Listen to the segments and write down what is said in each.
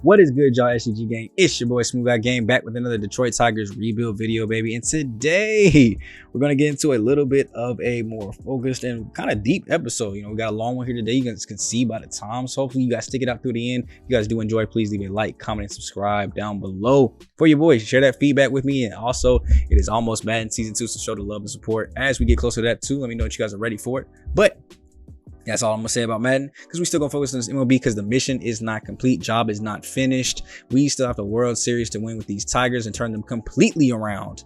What is good, y'all? SCG gang. It's your boy SmooveGotGame back with another Detroit Tigers rebuild video, baby. And today we're gonna get into a little bit of a more focused and kind of deep episode. You know, we got a long one here today. You guys can see by the time. So hopefully you guys stick it out through the end. If you guys do enjoy, please leave a like, comment, and subscribe down below for your boys. Share that feedback with me. And also, it is almost Madden Season 2, so show the love and support as we get closer to that too. Let me know if you guys are ready for it. But that's all I'm gonna say about Madden, because we still gonna focus on this MLB because the mission is not complete, job is not finished. We still have the World Series to win with these Tigers and turn them completely around.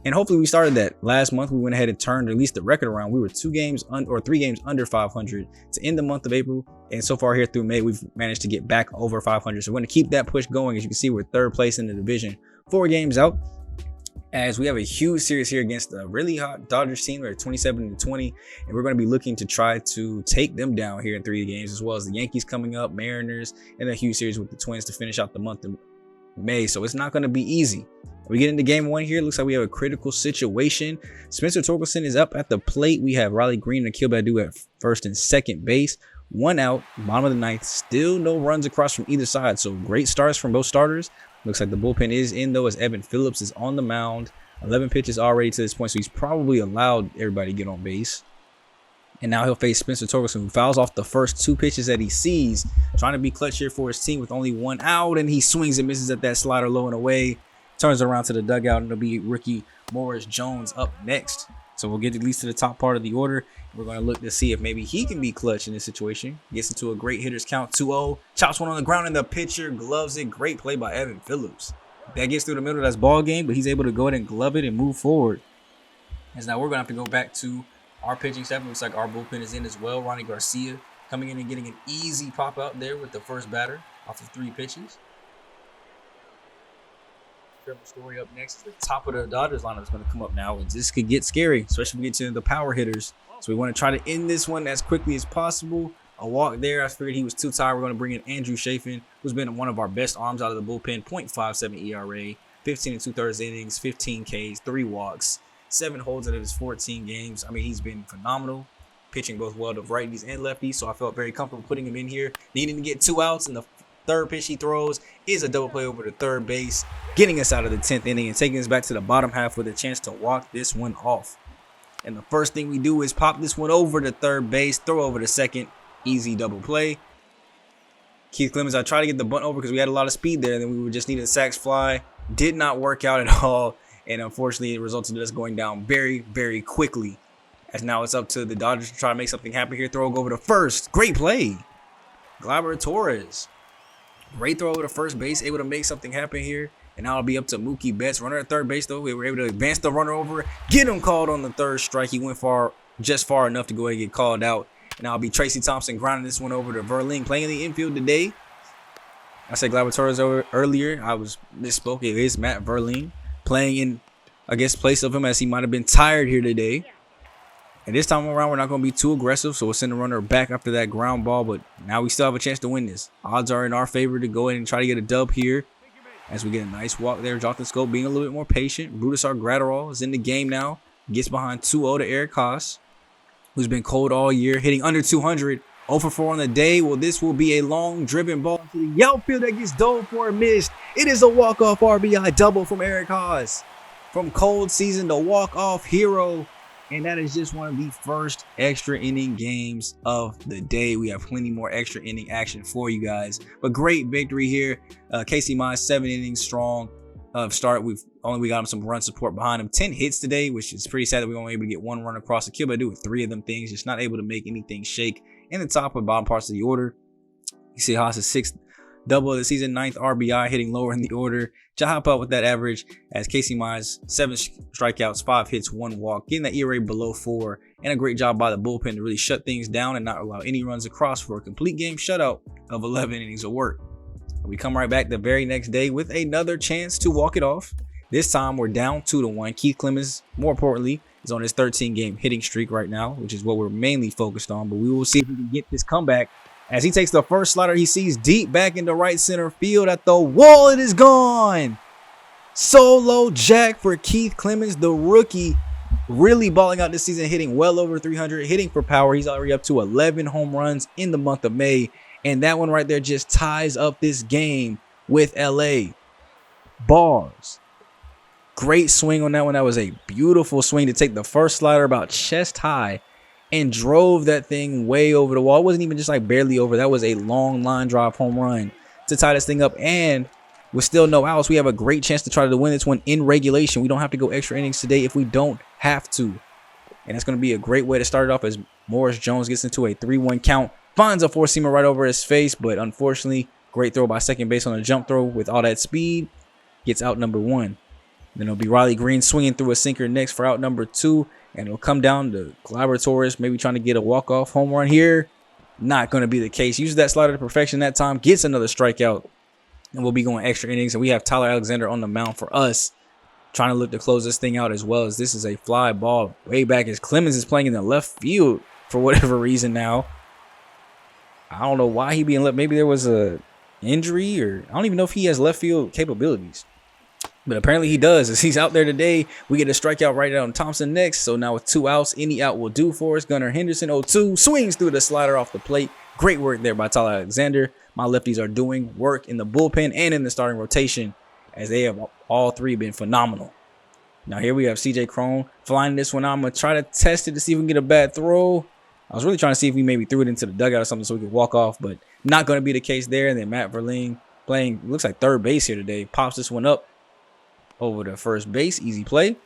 And hopefully we started that last month. We went ahead and turned at least the record around. We were 3 games under 500 to end the month of April, and so far here through May we've managed to get back over 500. So we're gonna keep that push going. As you can see, we're 3rd place in the division, 4 games out, as we have a huge series here against a really hot Dodgers team. They're 27-20, and we're going to be looking to try to take them down here in 3 games, as well as the Yankees coming up, Mariners, and a huge series with the Twins to finish out the month of May. So it's not going to be easy. We get into game 1 here. It looks like we have a critical situation. Spencer Torkelson is up at the plate. We have Riley Green and Akil Baddoo at first and second base. 1 out, bottom of the 9th. Still no runs across from either side. So great starts from both starters. Looks like the bullpen is in, though, as Evan Phillips is on the mound. 11 pitches already to this point, so he's probably allowed everybody to get on base. And now he'll face Spencer Torkelson, who fouls off the first 2 pitches that he sees, trying to be clutch here for his team with only 1 out, and he swings and misses at that slider low and away. Turns around to the dugout, and it'll be rookie Morris Jones up next. So we'll get at least to the top part of the order. We're going to look to see if maybe he can be clutch in this situation. Gets into a great hitter's count, 2-0. Chops one on the ground, and the pitcher gloves it. Great play by Evan Phillips. That gets through the middle. That's ball game, but he's able to go ahead and glove it and move forward. As now we're going to have to go back to our pitching staff. Looks like our bullpen is in as well. Ronnie Garcia coming in and getting an easy pop out there with the first batter off of 3 pitches. Story up next. The top of the Dodgers lineup is going to come up now, and this could get scary, especially when we get to the power hitters. So we want to try to end this one as quickly as possible. A walk there. I figured he was too tired. We're going to bring in Andrew Chafin, who's been one of our best arms out of the bullpen. 0.57 ERA, 15 2/3 innings, 15 Ks, 3 walks, 7 holds out of his 14 games. I mean, he's been phenomenal, pitching both well to righties and lefties. So I felt very comfortable putting him in here. Needing to get 2 outs, and the 3rd pitch he throws is a double play over to 3rd base, getting us out of the 10th inning and taking us back to the bottom half with a chance to walk this one off. And the first thing we do is pop this one over to 3rd base, throw over to 2nd, easy double play. Keith Clemens, I tried to get the bunt over because we had a lot of speed there, and then we were just needing a sax fly. Did not work out at all, and unfortunately it resulted in us going down very, very quickly. As now it's up to the Dodgers to try to make something happen here. Throw over to 1st. Great play. Gleyber Torres. Great throw over to 1st base, able to make something happen here. And now it'll be up to Mookie Betts. Runner at 3rd base, though. We were able to advance the runner over, get him called on the 3rd strike. He went just far enough to go ahead and get called out. And now it'll be Tracy Thompson grinding this one over to Verlaine, playing in the infield today. I said Gleyber Torres earlier. I was misspoke. It is Matt Verlaine playing in, I guess, place of him, as he might have been tired here today. And this time around, we're not going to be too aggressive, so we'll send the runner back after that ground ball. But now we still have a chance to win this. Odds are in our favor to go ahead and try to get a dub here, as we get a nice walk there. Jonathan Scope being a little bit more patient. Brutus Gratterall is in the game now. Gets behind 2-0 to Eric Haas, who's been cold all year, hitting under 200. 0 for 4 on the day. Well, this will be a long driven ball to the outfield that gets dove for a miss. It is a walk-off RBI double from Eric Haas. From cold season to walk-off hero. And that is just one of the first extra inning games of the day. We have plenty more extra inning action for you guys. But great victory here. Casey Mize, 7 innings strong of start. We got him some run support behind him. 10 hits today, which is pretty sad that we were only able to get 1 run across the kill, but do with 3 of them things. Just not able to make anything shake in the top or bottom parts of the order. You see Haas' 6th double of the season, 9th RBI, hitting lower in the order. To hop out with that average, as Casey Mize, 7 strikeouts, 5 hits, 1 walk, getting that ERA below 4, and a great job by the bullpen to really shut things down and not allow any runs across for a complete game shutout of 11 innings of work. We come right back the very next day with another chance to walk it off. This time we're down 2-1. Keith Clemens, more importantly, is on his 13-game hitting streak right now, which is what we're mainly focused on. But we will see if we can get this comeback, as he takes the first slider he sees deep back into right center field at the wall. It is gone. Solo jack for Keith Clemens, the rookie, really balling out this season, hitting well over 300, hitting for power. He's already up to 11 home runs in the month of May. And that one right there just ties up this game with LA. Bars. Great swing on that one. That was a beautiful swing to take the first slider about chest high and drove that thing way over the wall. It wasn't even just like barely over. That was a long line drive home run to tie this thing up. And with still no outs, we have a great chance to try to win this one in regulation. We don't have to go extra innings today if we don't have to. And it's going to be a great way to start it off as Morris Jones gets into a 3-1 count. Finds a four-seamer right over his face, but unfortunately, great throw by second base on a jump throw with all that speed. Gets out number 1. Then it'll be Riley Green swinging through a sinker next for out number 2. And it'll come down to Gleyber Torres, maybe trying to get a walk-off home run here. Not going to be the case. Uses that slider to perfection that time. Gets another strikeout. And we'll be going extra innings. And we have Tyler Alexander on the mound for us, trying to look to close this thing out as well, as this is a fly ball way back as Clemens is playing in the left field for whatever reason now. I don't know why he being left. Maybe there was a injury, or I don't even know if he has left field capabilities. But apparently he does, as he's out there today. We get a strikeout right on Thompson next. So now with 2 outs, any out will do for us. Gunnar Henderson, 0-2, swings through the slider off the plate. Great work there by Tyler Alexander. My lefties are doing work in the bullpen and in the starting rotation, as they have all three been phenomenal. Now here we have CJ Cron flying this one out. I'm going to try to test it to see if we can get a bad throw. I was really trying to see if we maybe threw it into the dugout or something so we could walk off, but not going to be the case there. And then Matt Verlaine playing, looks like third base here today, pops this one up over to first base. Easy play.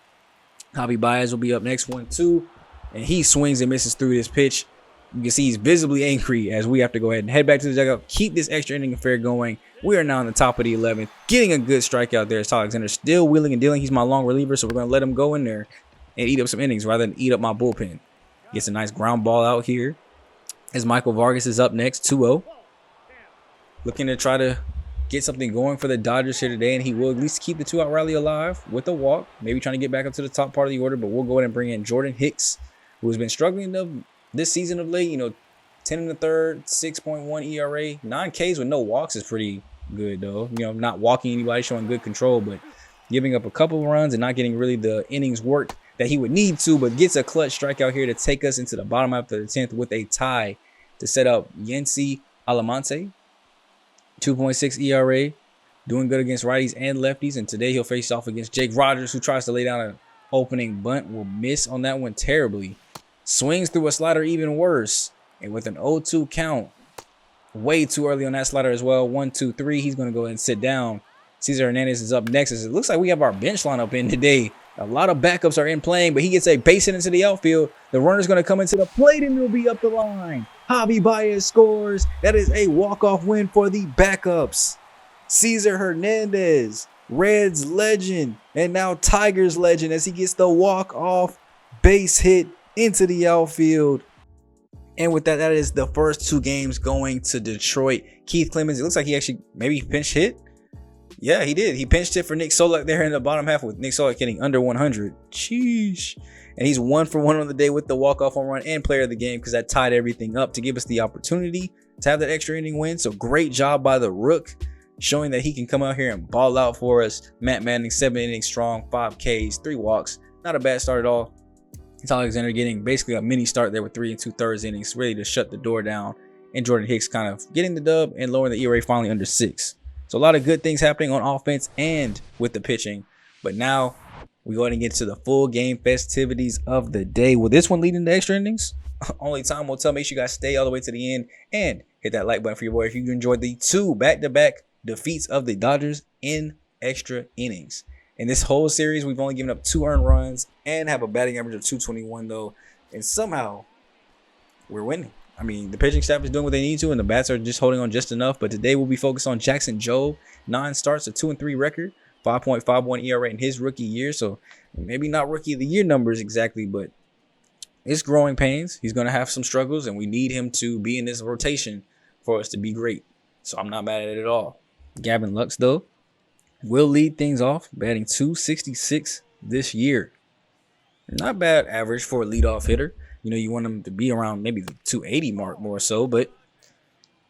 Javi Baez will be up next, 1-2. And he swings and misses through this pitch. You can see he's visibly angry as we have to go ahead and head back to the dugout, keep this extra inning affair going. We are now on the top of the 11th, getting a good strikeout there. As Tyler Alexander still wheeling and dealing. He's my long reliever, so we're going to let him go in there and eat up some innings rather than eat up my bullpen. Gets a nice ground ball out here as Michael Vargas is up next, 2-0. Looking to try to get something going for the Dodgers here today, and he will at least keep the 2-out rally alive with a walk. Maybe trying to get back up to the top part of the order, but we'll go ahead and bring in Jordan Hicks, who has been struggling this season of late. 10 1/3, 6.1 ERA, 9 Ks with no walks is pretty good though. Not walking anybody, showing good control, but giving up a couple of runs and not getting really the innings worked that he would need to, but gets a clutch strikeout here to take us into the bottom half of the 10th with a tie to set up Yency Alamante. 2.6 ERA, doing good against righties and lefties, and today he'll face off against Jake Rogers, who tries to lay down an opening bunt, will miss on that one terribly. Swings through a slider even worse, and with an 0-2 count, way too early on that slider as well. 1-2-3, he's going to go ahead and sit down. Cesar Hernandez is up next. It looks like we have our bench lineup in today. A lot of backups are in playing, but he gets a base hit into the outfield. The runner's going to come into the plate, and he'll be up the line. Javi Baez scores. That is a walk-off win for the backups. Cesar Hernandez, Reds legend, and now Tigers legend, as he gets the walk-off base hit into the outfield. And with that, that is the first 2 games going to Detroit. Keith Clemens, it looks like he actually maybe pinch hit. Yeah, he did. He pinched hit for Nick Solak there in the bottom half, with Nick Solak hitting under 100. Sheesh. And he's 1 for 1 on the day with the walk-off home run and player of the game, because that tied everything up to give us the opportunity to have that extra inning win. So great job by the Rook, showing that he can come out here and ball out for us. Matt Manning, 7 innings strong, 5 Ks, 3 walks. Not a bad start at all. Tyler Alexander getting basically a mini start there with 3 2/3 innings, ready to shut the door down. And Jordan Hicks kind of getting the dub and lowering the ERA finally under 6. So a lot of good things happening on offense and with the pitching. But now we go ahead and get to the full game festivities of the day. Will this one lead into extra innings? Only time will tell. Make sure you guys stay all the way to the end and hit that like button for your boy if you enjoyed the 2 back-to-back defeats of the Dodgers in extra innings. In this whole series, we've only given up 2 earned runs and have a batting average of 221 though. And somehow we're winning. I mean, the pitching staff is doing what they need to, and the bats are just holding on just enough. But today we'll be focused on Jackson Jobe. 9 starts, a 2-3 record, 5.51 ERA in his rookie year. So maybe not rookie of the year numbers exactly, but it's growing pains. He's going to have some struggles, and we need him to be in this rotation for us to be great. So I'm not mad at it at all. Gavin Lux, though, will lead things off, batting .266 this year. Not bad average for a leadoff hitter. You want him to be around maybe the 280 mark more so, but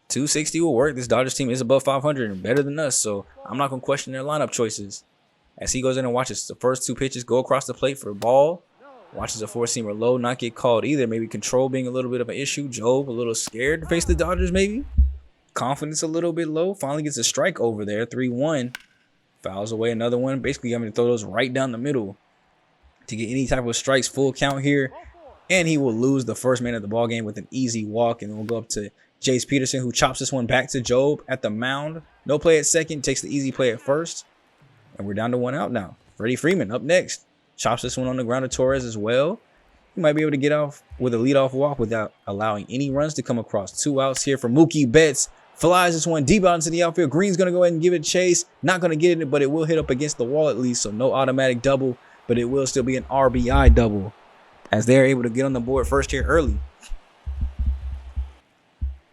260 will work. This Dodgers team is above 500 and better than us, so I'm not going to question their lineup choices. As he goes in and watches the first 2 pitches go across the plate for a ball, watches a 4-seamer low, not get called either. Maybe control being a little bit of an issue. Jobe a little scared to face the Dodgers maybe. confidence a little bit low. Finally gets a strike over there. 3-1. Fouls away another one. Basically having to throw those right down the middle to get any type of strikes. Full count here. And he will lose the first man of the ball game with an easy walk. And then we'll go up to Jace Peterson, who chops this one back to Job at the mound. No play at second. Takes the easy play at first. And we're down to 1 out now. Freddie Freeman up next. Chops this one on the ground to Torres as well. He might be able to get off with a leadoff walk without allowing any runs to come across. 2 outs here for Mookie Betts. Flies this one deep out into the outfield. Green's going to go ahead and give it a chase. Not going to get it, but it will hit up against the wall at least. So no automatic double, but it will still be an RBI double as they're able to get on the board first here early.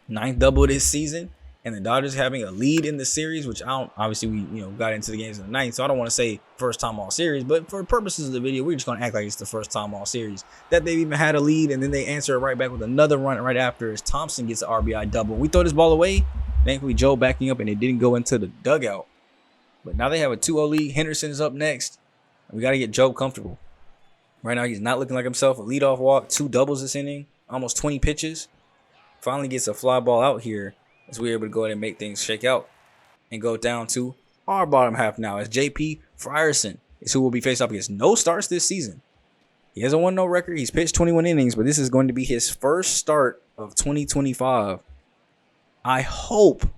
9th double this season. And the Dodgers having a lead in the series, which obviously we got into the games in the 9th, so I don't want to say first time all series, but for purposes of the video, we're just going to act like it's the first time all series that they've even had a lead, and then they answer it right back with another run right after as Thompson gets an RBI double. We throw this ball away, thankfully Joe backing up, and it didn't go into the dugout. But now they have a 2-0 lead. Henderson is up next. We got to get Joe comfortable. Right now he's not looking like himself. A leadoff walk, 2 doubles this inning, almost 20 pitches. Finally gets a fly ball out here, as we're able to go ahead and make things shake out and go down to our bottom half now as JP Frierson is who will be faced off against. No starts this season. He hasn't won no record. He's pitched 21 innings, but this is going to be his first start of 2025. I hope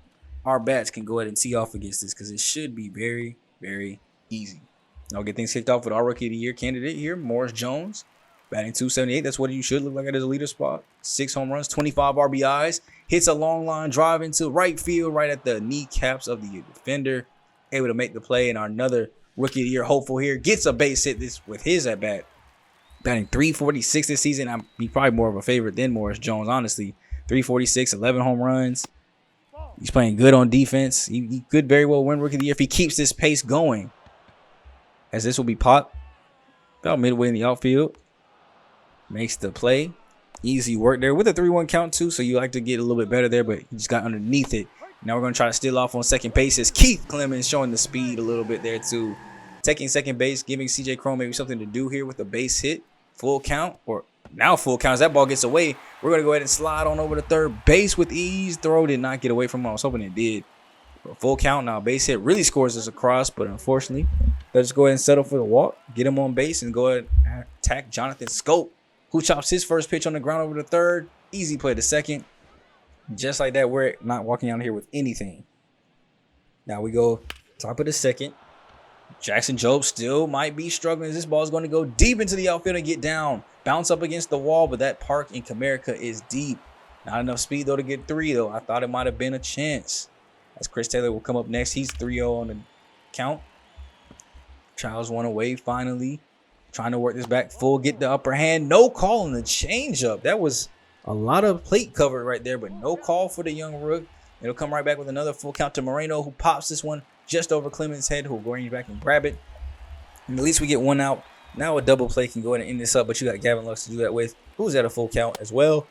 our bats can go ahead and tee off against this because it should be very, very easy. And I'll get things kicked off with our Rookie of the Year candidate here, Morris Jones. Batting .278, that's what you should look like at his leader spot. 6 home runs, 25 RBIs. Hits a long line drive into right field, right at the kneecaps of the defender. Able to make the play, and our another Rookie of the Year hopeful here gets a base hit this with his at bat. Batting .346 this season. He's probably more of a favorite than Morris Jones, honestly. .346, 11 home runs. He's playing good on defense. He could very well win Rookie of the Year if he keeps this pace going. As this will be popped about midway in the outfield. Makes the play. Easy work there with a 3-1 count too, so you like to get a little bit better there, but he just got underneath it. Now we're going to try to steal off on second base as Keith Clemens showing the speed a little bit there too. Taking second base, giving CJ Cron maybe something to do here with a base hit. Full count, or now full count as that ball gets away. We're going to go ahead and slide on over to third base with ease. Throw did not get away from him. I was hoping it did. But full count now. Base hit really scores us across, but unfortunately, let's go ahead and settle for the walk. Get him on base and go ahead and attack Jonathan Scope, who chops his first pitch on the ground over to third. Easy play to second. Just like that, we're not walking out here with anything. Now we go top of the second. Jackson Jobe still might be struggling as this ball is going to go deep into the outfield and get down. Bounce up against the wall, but that park in Comerica is deep. Not enough speed, though, to get 3, though. I thought it might have been a chance. As Chris Taylor will come up next. He's 3-0 on the count. Childs one away finally. Trying to work this back full, get the upper hand. No call on the changeup. That was a lot of plate covered right there, but no call for the young rook. It'll come right back with another full count to Moreno, who pops this one just over Clemens' head, who will go back and grab it. And at least we get 1 out. Now a double play can go ahead and end this up, but you got Gavin Lux to do that with, who's at a full count as well.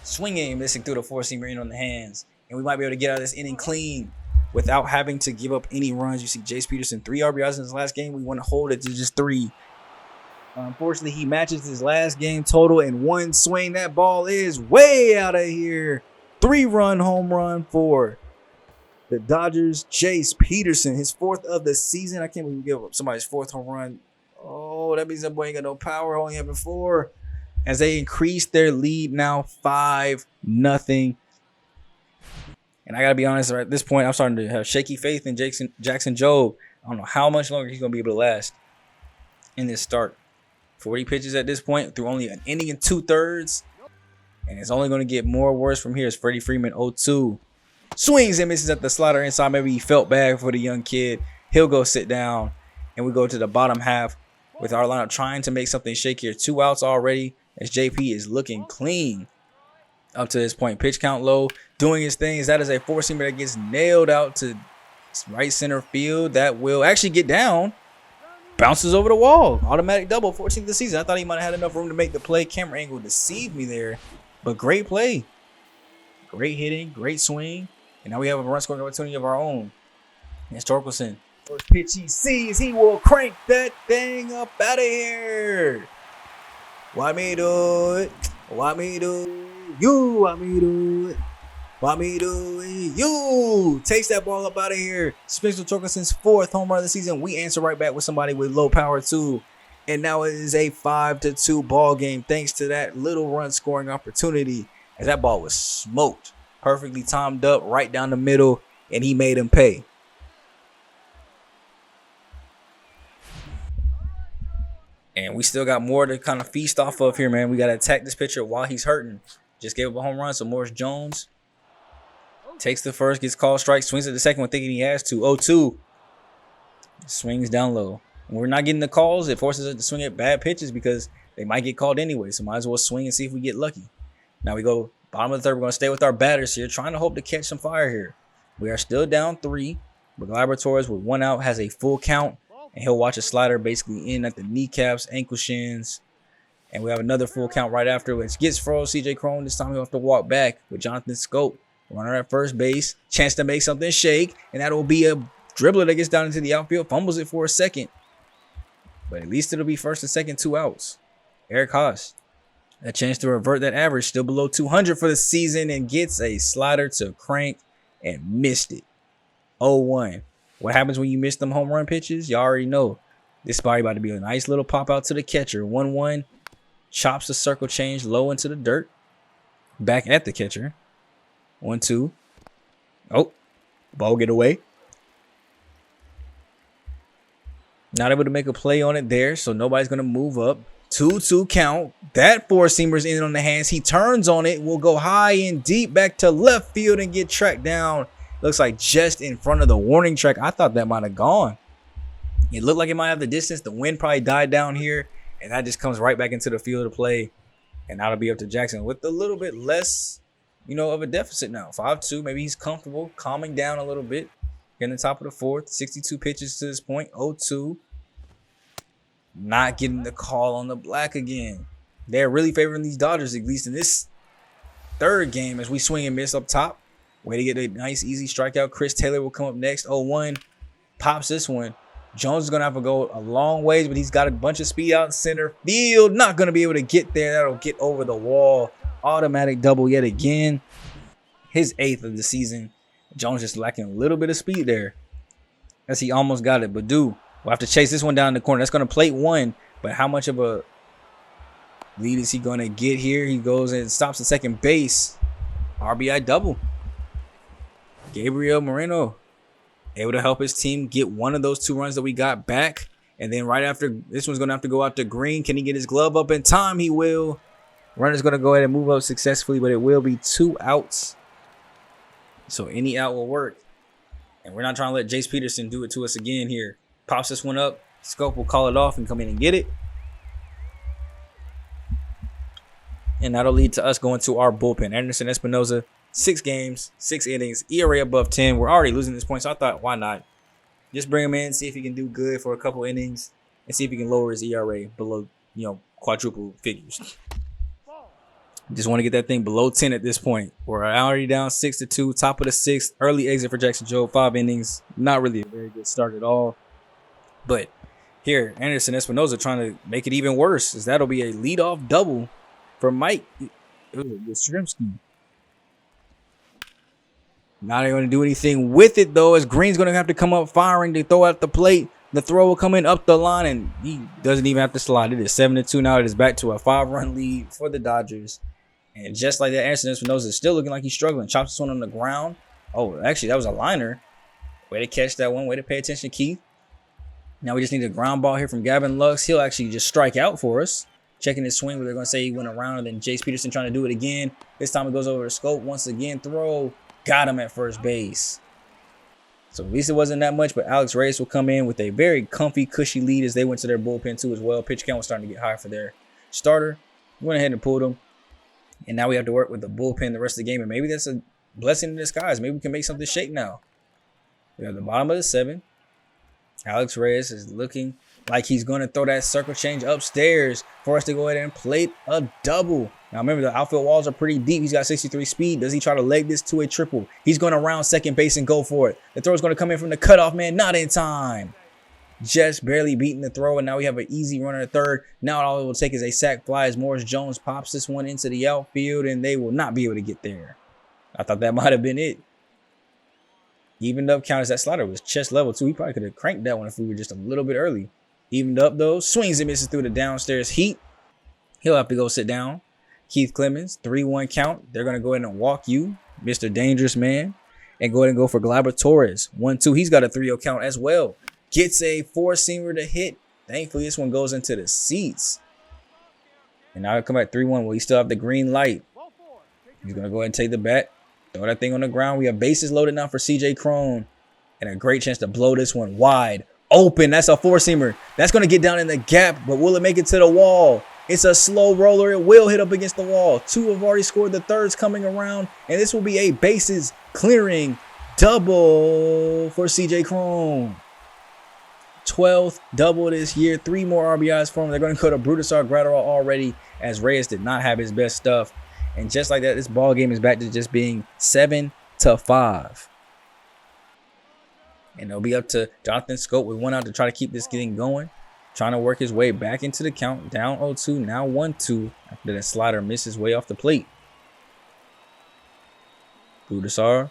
Swinging, missing through the 4-seamer in on the hands. And we might be able to get out of this inning clean without having to give up any runs. You see Jace Peterson, 3 RBIs in his last game. We want to hold it to just 3. Unfortunately, he matches his last game total in 1 swing. That ball is way out of here. 3-run home run for the Dodgers. Jace Peterson, his 4th of the season. I can't believe we give up somebody's 4th home run. Oh, that means that boy ain't got no power. Only having 4. As they increase their lead now 5-0. And I got to be honest, right at this point, I'm starting to have shaky faith in Jackson Jobe. I don't know how much longer he's going to be able to last in this start. 40 pitches at this point through only an inning and 2/3. And it's only going to get more worse from here as Freddie Freeman 0-2. Swings and misses at the slider inside. Maybe he felt bad for the young kid. He'll go sit down. And we go to the bottom half with our lineup trying to make something shake here. 2 outs already as JP is looking clean up to this point. Pitch count low, doing his things. That is a 4-seamer that gets nailed out to right center field. That will actually get down. Bounces over the wall. Automatic double, 14th of the season. I thought he might have had enough room to make the play. Camera angle deceived me there. But great play. Great hitting. Great swing. And now we have a run scoring opportunity of our own. It's Torkelson. First pitch he sees. He will crank that thing up out of here. Why me do it? Why me do it? You want me do it? Want me to you takes that ball up out of here. Spencer Torkelson's 4th home run of the season. We answer right back with somebody with low power too. And now it is a 5-2 ball game thanks to that little run scoring opportunity. As that ball was smoked. Perfectly timed up right down the middle. And he made him pay. And we still got more to kind of feast off of here, man. We got to attack this pitcher while he's hurting. Just gave up a home run. So Morris Jones takes the first, gets called strike, swings at the second one thinking he has to. 0-2. Swings down low. When we're not getting the calls, it forces us to swing at bad pitches because they might get called anyway. So might as well swing and see if we get lucky. Now we go bottom of the 3rd. We're going to stay with our batters here, trying to hope to catch some fire here. We are still down 3. But Laboratories with 1 out has a full count. And he'll watch a slider basically in at the kneecaps, ankle shins. And we have another full count right after, which gets froze. CJ Crone. This time he'll have to walk back with Jonathan Scope. Runner at first base. Chance to make something shake. And that'll be a dribbler that gets down into the outfield. Fumbles it for a second. But at least it'll be 1st and 2nd, 2 outs. Eric Haas. A chance to revert that average. Still below 200 for the season. And gets a slider to crank. And missed it. 0-1. What happens when you miss them home run pitches? You already know. This is probably about to be a nice little pop out to the catcher. 1-1. Chops the circle change low into the dirt. Back at the catcher. 1-2. Oh. Ball get away. Not able to make a play on it there, so nobody's going to move up. 2-2 count. That 4-seamer's in on the hands. He turns on it. Will go high and deep back to left field and get tracked down. Looks like just in front of the warning track. I thought that might have gone. It looked like it might have the distance. The wind probably died down here. And that just comes right back into the field of play. And that'll be up to Jackson with a little bit less, of a deficit now. 5-2. Maybe he's comfortable, calming down a little bit. Getting the top of the 4th. 62 pitches to this point. 0-2. Not getting the call on the black again. They're really favoring these Dodgers, at least in this 3rd game, as we swing and miss up top. Way to get a nice, easy strikeout. Chris Taylor will come up next. 0-1. Pops this one. Jones is going to have to go a long ways, but he's got a bunch of speed out in center field. Not going to be able to get there. That'll get over the wall. Automatic double yet again. His 8th of the season. Jones just lacking a little bit of speed there. As he almost got it. Badu will have to chase this one down in the corner. That's going to plate 1. But how much of a lead is he going to get here? He goes and stops at second base. RBI double. Gabriel Moreno able to help his team get one of those 2 runs that we got back. And then right after, this one's going to have to go out to Green. Can he get his glove up in time? He will. Runner's going to go ahead and move up successfully, but it will be 2 outs. So any out will work. And we're not trying to let Jace Peterson do it to us again here. Pops this one up. Scope will call it off and come in and get it. And that'll lead to us going to our bullpen. Anderson Espinoza, 6 games, 6 innings, ERA above 10. We're already losing this point, so I thought, why not? Just bring him in, see if he can do good for a couple innings, and see if he can lower his ERA below, quadruple figures. Just want to get that thing below 10 at this point. We're already down 6-2, top of the 6th. Early exit for Jackson Joe, 5 innings. Not really a very good start at all. But here, Anderson Espinoza trying to make it even worse, as that'll be a leadoff double for Mike Yastrzemski. Not going to do anything with it, though, as Green's going to have to come up firing to throw at the plate. The throw will come in up the line, and he doesn't even have to slide. It is 7-2 now. It is back to a 5-run lead for the Dodgers. And just like that, Anderson Espinoza is still looking like he's struggling. Chops this one on the ground. Oh, actually, that was a liner. Way to catch that one. Way to pay attention, Keith. Now we just need a ground ball here from Gavin Lux. He'll actually just strike out for us. Checking his swing, but they're going to say he went around, and then Jace Peterson trying to do it again. This time it goes over to Scope. Once again, throw. Got him at first base. So at least it wasn't that much, but Alex Reyes will come in with a very comfy, cushy lead as they went to their bullpen too as well. Pitch count was starting to get high for their starter. Went ahead and pulled him. And now we have to work with the bullpen the rest of the game. And maybe that's a blessing in disguise. Maybe we can make something shake now. We have the bottom of the 7. Alex Reyes is looking like he's going to throw that circle change upstairs for us to go ahead and plate a double. Now, remember, the outfield walls are pretty deep. He's got 63 speed. Does he try to leg this to a triple? He's going to round second base and go for it. The throw is going to come in from the cutoff man. Not in time. Just barely beating the throw, and now we have an easy runner at third. Now all it will take is a sac fly as Morris Jones pops this one into the outfield, and they will not be able to get there. I thought that might have been it. Evened up count as that slider was chest level too. He probably could have cranked that one if we were just a little bit early. Evened up though. Swings and misses through the downstairs heat. He'll have to go sit down. Keith Clemens, 3-1 count. They're going to go ahead and walk you, Mr. Dangerous Man, and go ahead and go for Gleyber Torres. 1-2. He's got a 3-0 count as well. Gets a 4-seamer to hit. Thankfully, this one goes into the seats. And now he'll come at 3-1. Well, he still have the green light. He's going to go ahead and take the bat. Throw that thing on the ground. We have bases loaded now for CJ Cron. And a great chance to blow this one wide open. That's a 4-seamer. That's going to get down in the gap, but will it make it to the wall? It's a slow roller. It will hit up against the wall. 2 have already scored. The 3rd's coming around. And this will be a bases clearing double for CJ Cron. 12th double this year. 3 more RBIs for him. They're going to go to Brutusar Gratterall already, as Reyes did not have his best stuff. And just like that, this ball game is back to just being 7-5. And it'll be up to Jonathan Scope with 1 out to try to keep this thing going. Trying to work his way back into the count. Down 0-2, now 1-2. After that slider misses way off the plate. Brutusar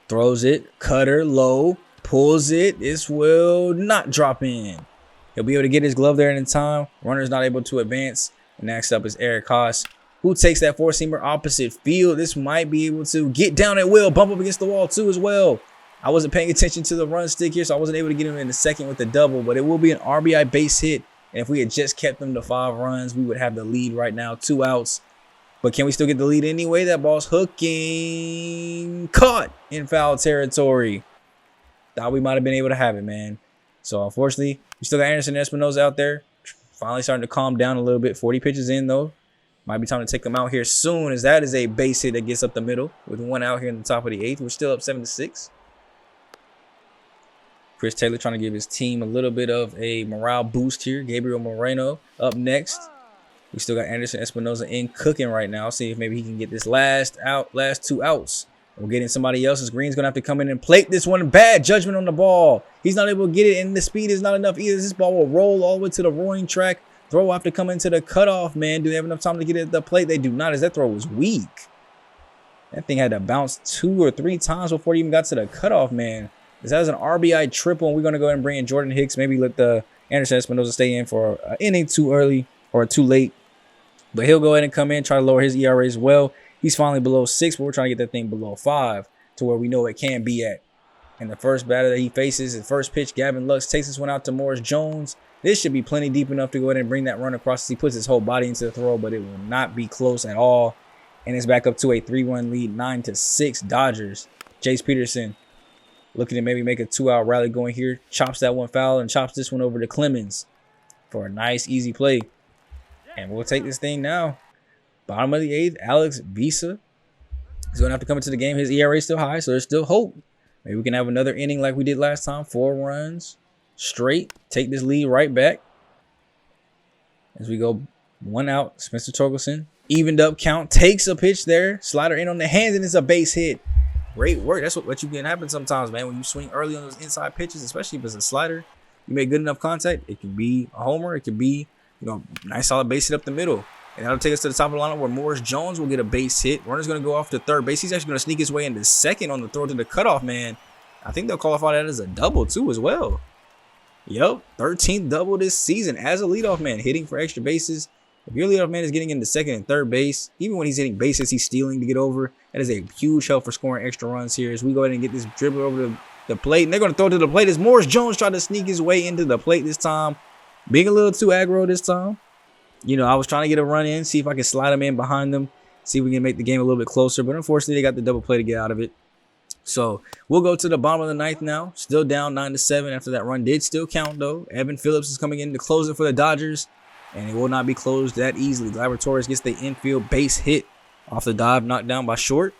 throws it. Cutter low. Pulls it. This will not drop in. He'll be able to get his glove there in time. Runner's not able to advance. And next up is Eric Haas, who takes that 4-seamer opposite field. This might be able to get down at will. Bump up against the wall too as well. I wasn't paying attention to the run stick here, so I wasn't able to get him in the second with the double. But it will be an RBI base hit. And if we had just kept them to 5 runs, we would have the lead right now. 2 outs. But can we still get the lead anyway? That ball's hooking. Caught in foul territory. Thought we might have been able to have it, man. So unfortunately, we still got Anderson Espinosa out there. Finally starting to calm down a little bit. 40 pitches in, though. Might be time to take them out here soon, as that is a base hit that gets up the middle with 1 out here in the top of the 8th. We're still up 7-6. Chris Taylor trying to give his team a little bit of a morale boost here. Gabriel Moreno up next. We still got Anderson Espinosa in cooking right now. See if maybe he can get this last 2 outs. We'll get in somebody else's. Green's going to have to come in and plate this one. Bad judgment on the ball. He's not able to get it, and the speed is not enough either. This ball will roll all the way to the roaring track. Throw will have to come into the cutoff, man. Do they have enough time to get it at the plate? They do not, as that throw was weak. That thing had to bounce 2 or 3 times before it even got to the cutoff, man. This has an RBI triple, and we're going to go ahead and bring in Jordan Hicks. Maybe let the Anderson Espinosa stay in for an inning too early or too late. But he'll go ahead and come in, try to lower his ERA as well. He's finally below 6, but we're trying to get that thing below 5 to where we know it can be at. And the first batter that he faces, his first pitch, Gavin Lux takes this one out to Morris Jones. This should be plenty deep enough to go ahead and bring that run across as he puts his whole body into the throw, but it will not be close at all. And it's back up to a 3-run lead, 9-6 Dodgers. Jace Peterson looking to maybe make a 2-out rally going here. Chops that one foul and chops this one over to Clemens for a nice, easy play. And we'll take this thing now. Bottom of the 8th, Alex Visa is going to have to come into the game. His ERA is still high, so there's still hope. Maybe we can have another inning like we did last time. 4 runs straight. Take this lead right back. As we go 1 out, Spencer Torkelson. Evened up count. Takes a pitch there. Slider in on the hands, and it's a base hit. Great work. That's what you can happen sometimes, man. When you swing early on those inside pitches, especially if it's a slider, you make good enough contact. It can be a homer. It can be, nice solid base hit up the middle. And that'll take us to the top of the lineup where Morris Jones will get a base hit. Runner's going to go off to third base. He's actually going to sneak his way into second on the throw to the cutoff, man. I think they'll qualify that as a double, too, as well. Yep, 13th double this season as a leadoff man, hitting for extra bases. If your leadoff man is getting into second and third base, even when he's hitting bases, he's stealing to get over. That is a huge help for scoring extra runs here as we go ahead and get this dribbler over the plate. And they're going to throw it to the plate as Morris Jones tried to sneak his way into the plate this time. Being a little too aggro this time. I was trying to get a run in, see if I could slide him in behind them, see if we can make the game a little bit closer. But unfortunately, they got the double play to get out of it. So we'll go to the bottom of the 9th now. Still down 9-7 after that run did still count, though. Evan Phillips is coming in to close it for the Dodgers, and it will not be closed that easily. Gleyber Torres gets the infield base hit off the dive, knocked down by Short.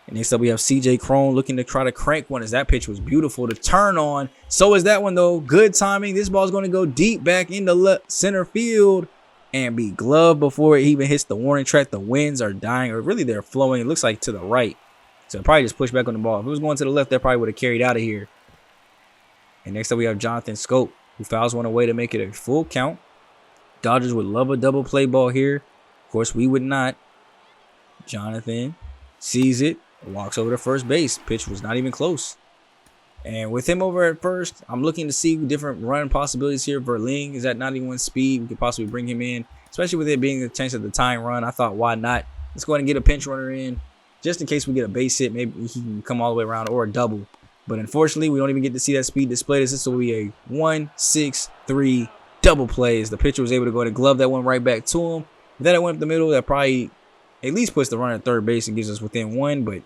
And next up, we have CJ Cron looking to try to crank one as that pitch was beautiful to turn on. So is that one, though. Good timing. This ball is going to go deep back into center field and be gloved before it even hits the warning track. The winds are dying, or really they're flowing. It looks like to the right. So probably just push back on the ball. If it was going to the left, that probably would have carried out of here. And next up, we have Jonathan Scope, who fouls one away to make it a full count. Dodgers would love a double play ball here. Of course, we would not. Jonathan sees it, walks over to first base. Pitch was not even close. And with him over at first, I'm looking to see different run possibilities here. Verling is at 91 speed. We could possibly bring him in, especially with it being a chance of the tying run. I thought, why not? Let's go ahead and get a pinch runner in, just in case we get a base hit. Maybe he can come all the way around or a double. But unfortunately, we don't even get to see that speed displayed. This will be a 1-6-3 double play as the pitcher was able to go ahead and glove that one right back to him. If that went up the middle, that probably at least puts the runner at third base and gives us within one. But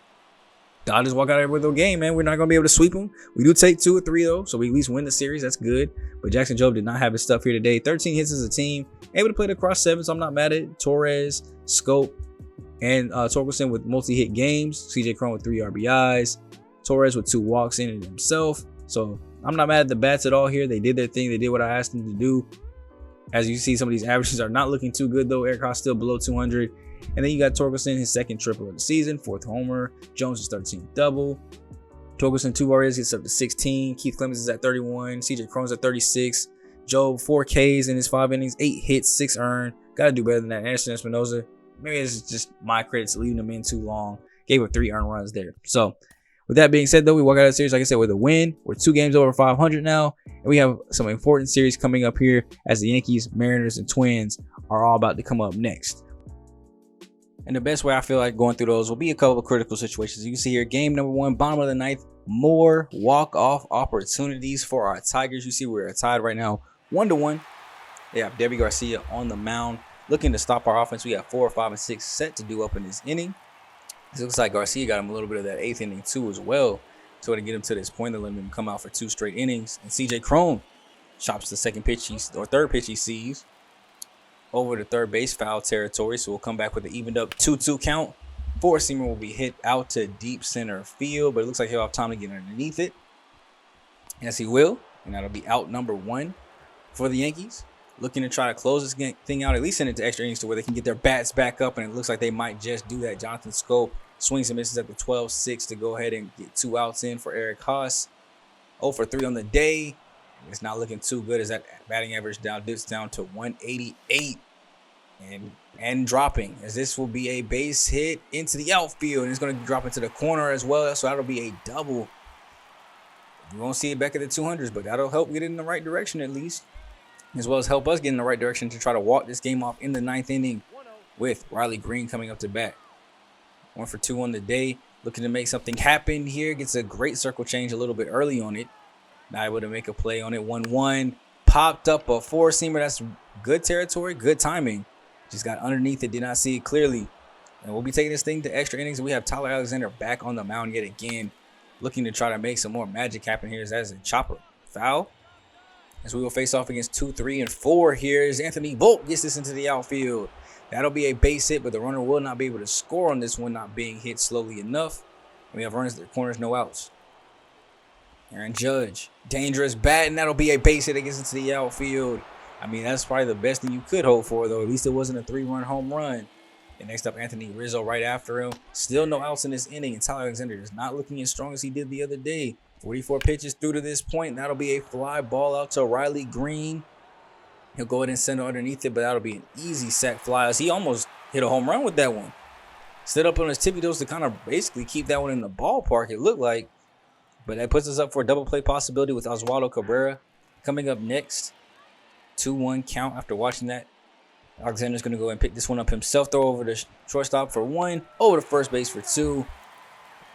Dodgers walk out of there with a game, man. We're not going to be able to sweep them. We do take 2 or 3, though, so we at least win the series. That's good. But Jackson Jobe did not have his stuff here today. 13 hits as a team. Able to play the cross 7, so I'm not mad at it. Torres, Scope, and Torkelson with multi-hit games. CJ Cron with 3 RBIs. Torres with 2 walks in it himself. So I'm not mad at the bats at all here. They did their thing. They did what I asked them to do. As you see, some of these averages are not looking too good, though. Eric Haas still below 200. And then you got Torkelson, his second triple of the season, 4th homer. Jones is 13th double. Torkelson 2 RBIs gets up to 16. Keith Clemens is at 31. CJ Cron's at 36. Jobe 4 Ks in his 5 innings, 8 hits, 6 earned. Got to do better than that. Anderson Espinosa, maybe it's just my credits leaving him in too long. Gave up 3 earned runs there. So with that being said, though, we walk out of the series, like I said, with a win. We're 2 games over 500 now. And we have some important series coming up here as the Yankees, Mariners, and Twins are all about to come up next. And the best way I feel like going through those will be a couple of critical situations. You can see here, game number 1, bottom of the 9th, more walk-off opportunities for our Tigers. You see we're tied right now 1-1. They have Deivi Garcia on the mound looking to stop our offense. We have 4, 5, and 6 set to do up in this inning. It looks like Garcia got him a little bit of that 8th inning too as well. So to get him to this point, they're letting him come out for 2 straight innings. And CJ Cron chops the third pitch he sees over to third base, foul territory. So we'll come back with an evened up 2-2 count. 4-seamer will be hit out to deep center field, but it looks like he'll have time to get underneath it. Yes, he will. And that'll be out number 1 for the Yankees. Looking to try to close this thing out, at least send it to extra innings to where they can get their bats back up. And it looks like they might just do that. Jonathan Scope swings and misses at the 12-6 to go ahead and get 2 outs in for Eric Haas. 0 for 3 on the day. It's not looking too good as that batting average dips down to 188 and dropping, as this will be a base hit into the outfield, and it's going to drop into the corner as well. So that'll be a double. We won't see it back at the 200s, but that'll help get it in the right direction at least, as well as help us get in the right direction to try to walk this game off in the 9th inning with Riley Green coming up to bat. 1 for 2 on the day, looking to make something happen here. Gets a great circle change a little bit early on it. Not able to make a play on it. 1-1. Popped up a 4-seamer. That's good territory, good timing. Just got underneath it, did not see it clearly. And we'll be taking this thing to extra innings. We have Tyler Alexander back on the mound yet again, looking to try to make some more magic happen here. As a chopper foul, as we will face off against 2, 3, and 4 here as Anthony Volpe gets this into the outfield. That'll be a base hit, but the runner will not be able to score on this one, not being hit slowly enough. We have runners at the corners, no outs. Aaron Judge, dangerous bat, and that'll be a base hit that gets into the outfield. I mean, that's probably the best thing you could hope for, though. At least it wasn't a 3-run home run. And next up, Anthony Rizzo right after him. Still no outs in this inning, and Tyler Alexander is not looking as strong as he did the other day. 44 pitches through to this point, and that'll be a fly ball out to Riley Green. He'll go ahead and send it underneath it, but that'll be an easy sac fly, as he almost hit a home run with that one. Stood up on his tippy toes to kind of basically keep that one in the ballpark, it looked like. But that puts us up for a double play possibility with Oswaldo Cabrera coming up next. 2-1 count after watching that. Alexander's going to go and pick this one up himself. Throw over to shortstop for 1. Over to first base for 2.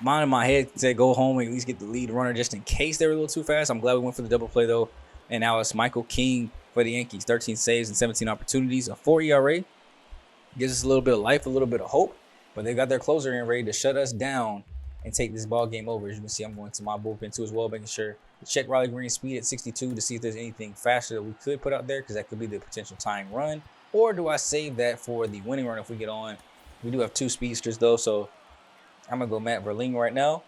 Mine in my head said go home and at least get the lead runner just in case they were a little too fast. I'm glad we went for the double play, though. And now it's Michael King for the Yankees. 13 saves and 17 opportunities. A 4 ERA. Gives us a little bit of life, a little bit of hope. But they got their closer in ready to shut us down and take this ball game over. As you can see, I'm going to my bullpen too as well, making sure to check Riley Green's speed at 62 to see if there's anything faster that we could put out there, because that could be the potential tying run. Or do I save that for the winning run if we get on? We do have 2 speedsters though, so I'm going to go Matt Verling right now.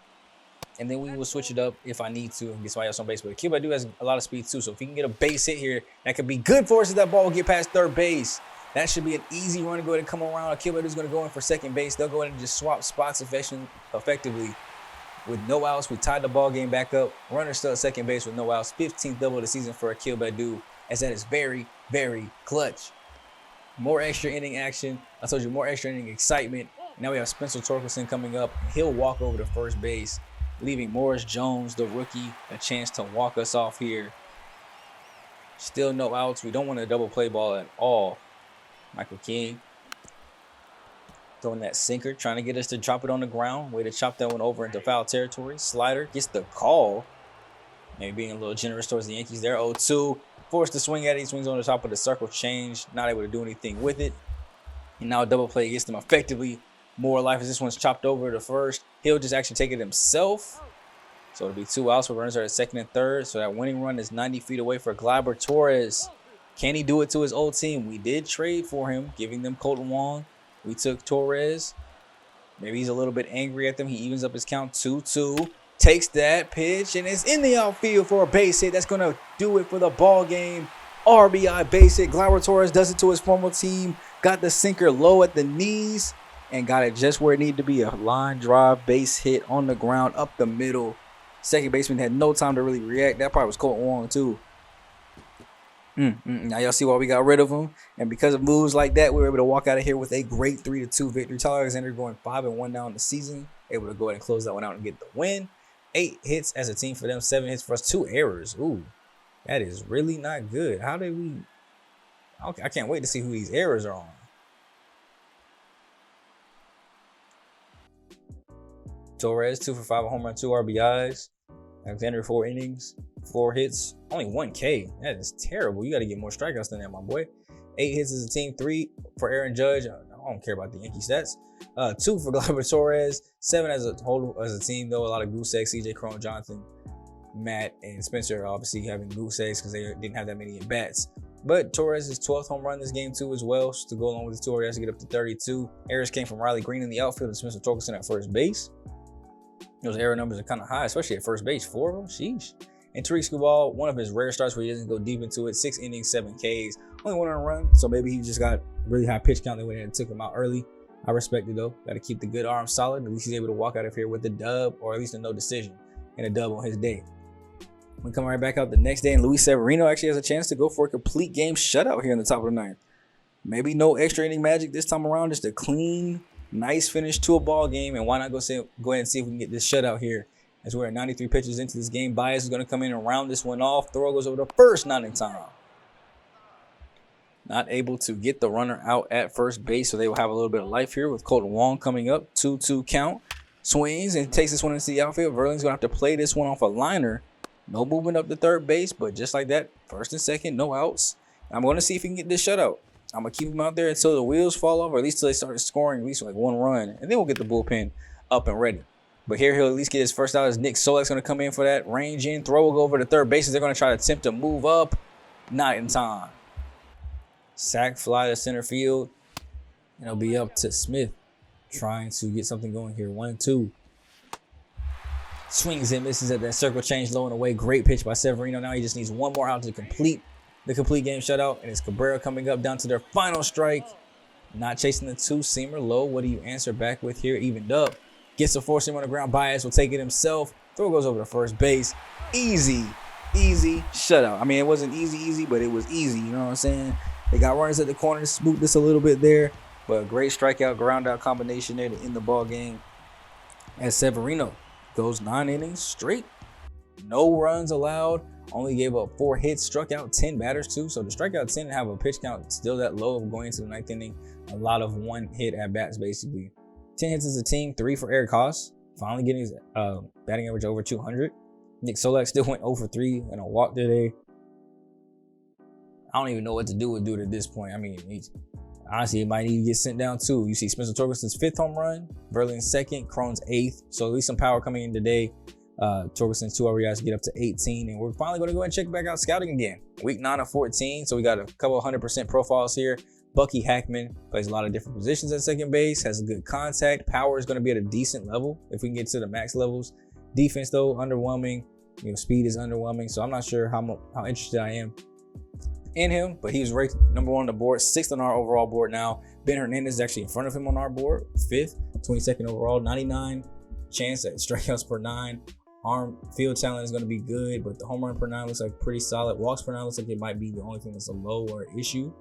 And then we will switch it up if I need to and get somebody else on base. But Akil Baddoo has a lot of speed too, so if he can get a base hit here, that could be good for us if that ball will get past third base. That should be an easy run to go ahead and come around. Akil Baddoo's going to go in for second base. They'll go ahead and just swap spots effectively. With no outs, we tied the ball game back up. Runner still at second base with no outs. 15th double of the season for Akil Baddoo, as that is very, very clutch. More extra inning action. I told you, more extra inning excitement Now we have Spencer Torkelson coming up. He'll walk over to first base, leaving Morris Jones, the rookie, a chance to walk us off here. Still no outs. We don't want a double play ball at all. Michael King throwing that sinker, trying to get us to drop it on the ground. Way to chop that one over into foul territory. Slider gets the call. Maybe being a little generous towards the Yankees there. 0-2. Forced to swing at it. He swings on the top of the circle change. Not able to do anything with it. And now a double play against him effectively. More life as this one's chopped over to first. He'll just actually take it himself. So it'll be 2 outs. So runners are at second and third. So that winning run is 90 feet away for Gleyber Torres. Can he do it to his old team? We did trade for him, giving them Colton Wong. We took Torres. Maybe he's a little bit angry at them. He evens up his count 2-2. Takes that pitch and it's in the outfield for a base hit. That's going to do it for the ball game. RBI base hit. Gleyber Torres does it to his former team. Got the sinker low at the knees and got it just where it needed to be. A line drive base hit on the ground up the middle. Second baseman had no time to really react. That probably was Colton Wong too. Now y'all see why we got rid of him. And because of moves like that, we were able to walk out of here with a great 3-2 victory. Tyler Alexander going 5-1 now in the season. Able to go ahead and close that one out and get the win. 8 hits as a team for them, 7 hits for us, 2 errors. Ooh, that is really not good. How did we? Okay, I can't wait to see who these errors are on. Torres 2 for 5, a home run, 2 RBIs. Alexander 4 innings, 4 hits, only 1 K. That is terrible. You got to get more strikeouts than that, my boy. 8 hits as a team, 3 for Aaron Judge. I don't care about the Yankee stats. 2 for Gleyber Torres, 7 as a whole as a team though. A lot of goose eggs. CJ Cron, Jonathan, Matt, and Spencer obviously having goose eggs because they didn't have that many at bats. But Torres is 12th home run this game too as well. So to go along with his tour, he has to get up to 32. Errors came from Riley Green in the outfield and Spencer Torkelson at first base. Those error numbers are kind of high, especially at first base. 4 of them, sheesh. And Tariq Skubal, one of his rare starts where he doesn't go deep into it. 6 innings, 7 Ks, only 1 run. So maybe he just got really high pitch count. They went in and took him out early. I respect it though. Got to keep the good arm solid. At least he's able to walk out of here with a dub, or at least a no decision and a dub on his day. We come right back out the next day, and Luis Severino actually has a chance to go for a complete game shutout here in the top of the ninth. Maybe no extra inning magic this time around, just a clean, nice finish to a ball game. And why not go ahead and see if we can get this shutout here, as we're at 93 pitches into this game. Baez is going to come in and round this one off. Throw goes over the first, not in time. Not able to get the runner out at first base, so they will have a little bit of life here with Colton Wong coming up. 2-2 count. Swings and takes this one into the outfield. Verling's going to have to play this one off a liner. No movement up to third base, but just like that, first and second, no outs. I'm going to see if he can get this shutout. I'm going to keep him out there until the wheels fall off, or at least until they start scoring at least like 1 run, and then we'll get the bullpen up and ready. But here he'll at least get his first out as Nick Solak's going to come in for that range in. Throw will go over to third base. They're going to try to attempt to move up. Not in time. Sack fly to center field. And it'll be up to Smith trying to get something going here. 1-2. Swings and misses at that circle change low and away. Great pitch by Severino. Now he just needs 1 more out to complete the complete game shutout. And it's Cabrera coming up down to their final strike. Not chasing the 2-seamer low. What do you answer back with here? Evened up. Gets a 4-seamer on the ground. Baez will take it himself. Throw goes over to first base. Easy shutout. I mean, it wasn't easy, but it was easy. You know what I'm saying? They got runners at the corner, smoothed this a little bit there, but a great strikeout, ground out combination there to end the ball game. As Severino goes 9 innings straight, no runs allowed, only gave up 4 hits, struck out 10 batters too. So to strike out 10 and have a pitch count still that low of going into the 9th inning, a lot of 1 hit at bats basically. 10 hits as a team, 3 for Eric Haas, finally getting his batting average over 200. Nick Solak still went 0 for 3 and a walk today. I don't even know what to do with dude at this point. I mean, honestly, it might need to get sent down too. You see Spencer Torkelson's 5th home run, Verlin's 2nd, Cron's 8th. So at least some power coming in today. Torkelson's 2 RBIs to get up to 18. And we're finally going to go ahead and check back out scouting again. Week 9 of 14. So we got a couple 100% profiles here. Bucky Hackman plays a lot of different positions at second base, has a good contact. Power is going to be at a decent level if we can get to the max levels. Defense, though, underwhelming. You know, speed is underwhelming. So I'm not sure how interested I am in him, but he was ranked number 1 on the board, 6th on our overall board now. Ben Hernandez is actually in front of him on our board, 5th, 22nd overall, 99 chance at strikeouts per 9. Arm field talent is going to be good, but the home run per 9 looks like pretty solid. Walks per 9 looks like it might be the only thing that's a low or issue.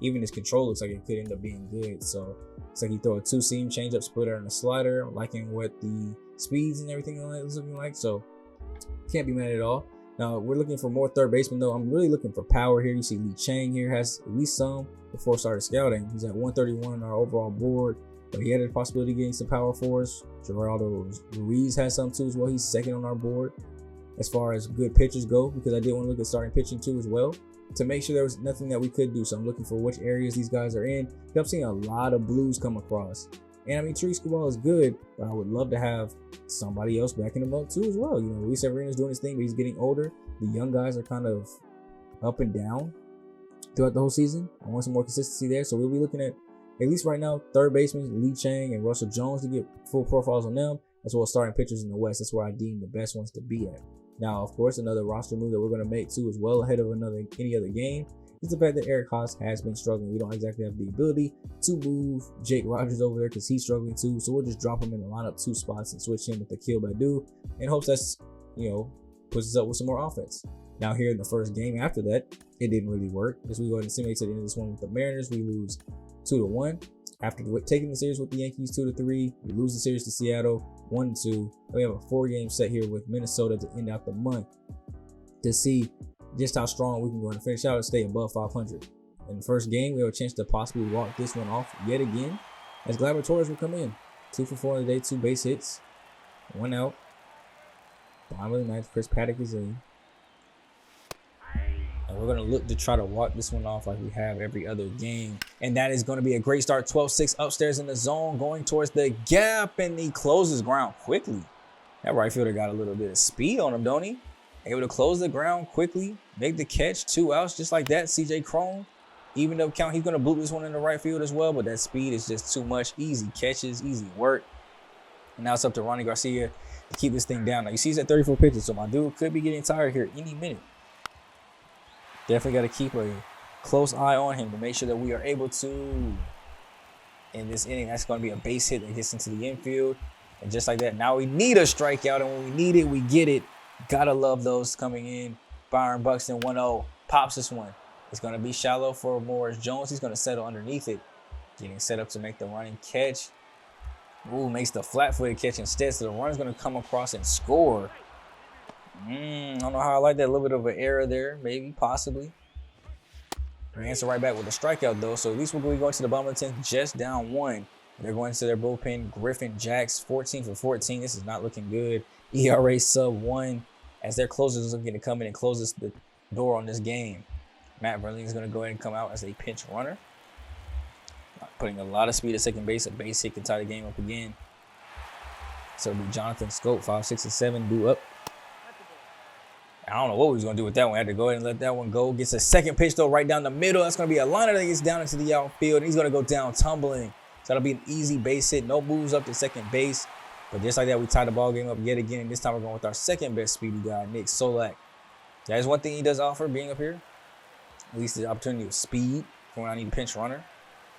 Even his control looks like it could end up being good. So it's like he throw a 2-seam changeup, splitter, and a slider. I'm liking what the speeds and everything is looking like. So can't be mad at all. Now we're looking for more third baseman though. I'm really looking for power here. You see Lee Chang here has at least some before I started scouting. He's at 131 on our overall board, but he had a possibility of getting some power for us. Geraldo Ruiz has some too as well. He's second on our board as far as good pitchers go, because I did want to look at starting pitching too as well to make sure there was nothing that we could do. So I'm looking for which areas these guys are in. I'm seeing a lot of blues come across. And I mean, Tariq Skubal is good, but I would love to have somebody else backing him up too as well. You know, Luis Severino's doing his thing, but he's getting older. The young guys are kind of up and down throughout the whole season. I want some more consistency there. So we'll be looking at least right now, third baseman, Lee Chang and Russell Jones to get full profiles on them, as well as starting pitchers in the West. That's where I deem the best ones to be at. Now, of course, another roster move that we're going to make too as well ahead of any other game is the fact that Eric Haas has been struggling. We don't exactly have the ability to move Jake Rogers over there because he's struggling too. So we'll just drop him in the lineup 2 spots and switch him with Akil Badu in hopes that's, you know, puts us up with some more offense. Now here in the first game after that, it didn't really work. As we go ahead and simulate to the end of this one with the Mariners, we lose 2-1. After taking the series with the Yankees 2-3, we lose the series to Seattle 1-2. We have a 4-game set here with Minnesota to end out the month to see just how strong we can go and finish out and stay above 500. In the first game, we have a chance to possibly walk this one off yet again, as Gleyber Torres will come in. 2 for 4 on the day, 2 base hits, 1 out. Bottom of the ninth, Chris Paddock is in. And we're going to look to try to walk this one off like we have every other game. And that is going to be a great start. 12-6 upstairs in the zone, going towards the gap, and he closes ground quickly. That right fielder got a little bit of speed on him, don't he? Able to close the ground quickly, make the catch, 2 outs just like that. CJ Cron, even up count, he's going to boot this one in the right field as well, but that speed is just too much. Easy catches, easy work. And now it's up to Ronnie Garcia to keep this thing down. Now you see he's at 34 pitches, so my dude could be getting tired here any minute. Definitely got to keep a close eye on him to make sure that we are able to, in this inning, that's going to be a base hit that gets into the infield. And just like that, now we need a strikeout, and when we need it, we get it. Gotta love those coming in. Byron Buxton 1-0 pops this one. It's going to be shallow for Morris Jones. He's going to settle underneath it. Getting set up to make the running catch. Ooh, makes the flat-footed catch instead. So the run's going to come across and score. I don't know how I like that. A little bit of an error there. Maybe, possibly. We answer right back with a strikeout, though. So at least we're going to the bottom of the 10th, just down 1. They're going to their bullpen. Griffin Jacks, 14 for 14. This is not looking good. ERA sub 1 as their closers is looking to come in and close the door on this game. Matt Verlaine is going to go ahead and come out as a pinch runner. Putting a lot of speed at second base. A base hit can tie the game up again. So it'll be Jonathan Scope, 5, 6, and 7 due up. I don't know what we was going to do with that one. I had to go ahead and let that one go. Gets a second pitch, though, right down the middle. That's going to be a liner that gets down into the outfield. And he's going to go down tumbling. So that'll be an easy base hit. No moves up to second base. But just like that, we tied the ball game up yet again. And this time we're going with our second best speedy guy, Nick Solak. That is one thing he does offer, being up here. At least the opportunity of speed for when I need a pinch runner.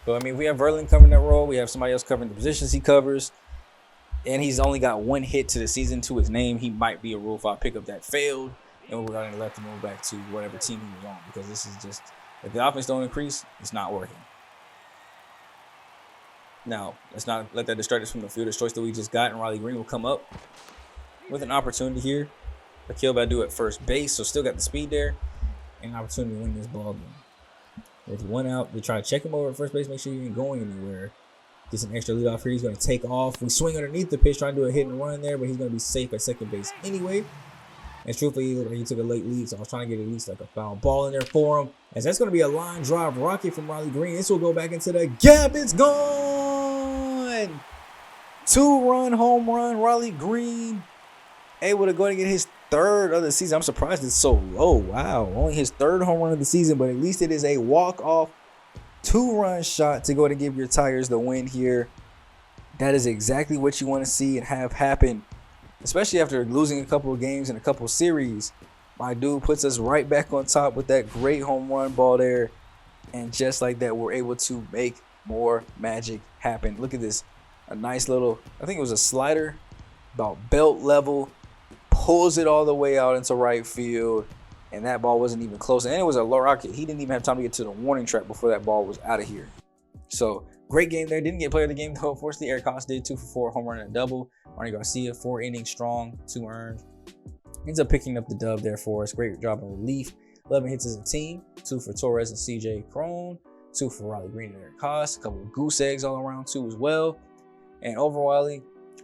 But, I mean, we have Verlaine covering that role. We have somebody else covering the positions he covers. And he's only got 1 hit to the season to his name. He might be a Rule 5 pickup that failed. And we're going to let him move back to whatever team he was on. Because this is just, if the offense don't increase, it's not working. Now, let's not let that distract us from the fielder's choice that we just got. And Riley Green will come up with an opportunity here. Akil Badu at first base. So still got the speed there. And an opportunity to win this ball game. With 1 out, we try to check him over at first base. Make sure he ain't going anywhere. Gets an extra leadoff here. He's going to take off. We swing underneath the pitch, trying to do a hit and run there. But he's going to be safe at second base anyway. And truthfully, he took a late lead. So I was trying to get at least like a foul ball in there for him. As that's going to be a line drive rocket from Riley Green. This will go back into the gap. It's gone. 2-run home run. Riley Green able to go and get his 3rd of the season. I'm surprised it's so low. Wow. Only his 3rd home run of the season, but at least it is a walk-off 2-run shot to go ahead and give your Tigers the win here. That is exactly what you want to see and have happen, especially after losing a couple of games and a couple of series. My dude puts us right back on top with that great home run ball there. And just like that, we're able to make more magic happen. Look at this. A nice little, I think it was a slider, about belt level. Pulls it all the way out into right field. and that ball wasn't even close. And it was a low rocket. He didn't even have time to get to the warning track before that ball was out of here. So great game there. Didn't get player of the game though. Unfortunately, Eric Haas did 2 for 4, home run and a double. Marnie Garcia, 4 innings strong, 2 earned. Ends up picking up the dub there for us. Great job in relief. 11 hits as a team, 2 for Torres and CJ Crone, 2 for Riley Green and Eric Haas. A couple of goose eggs all around too as well. And overall,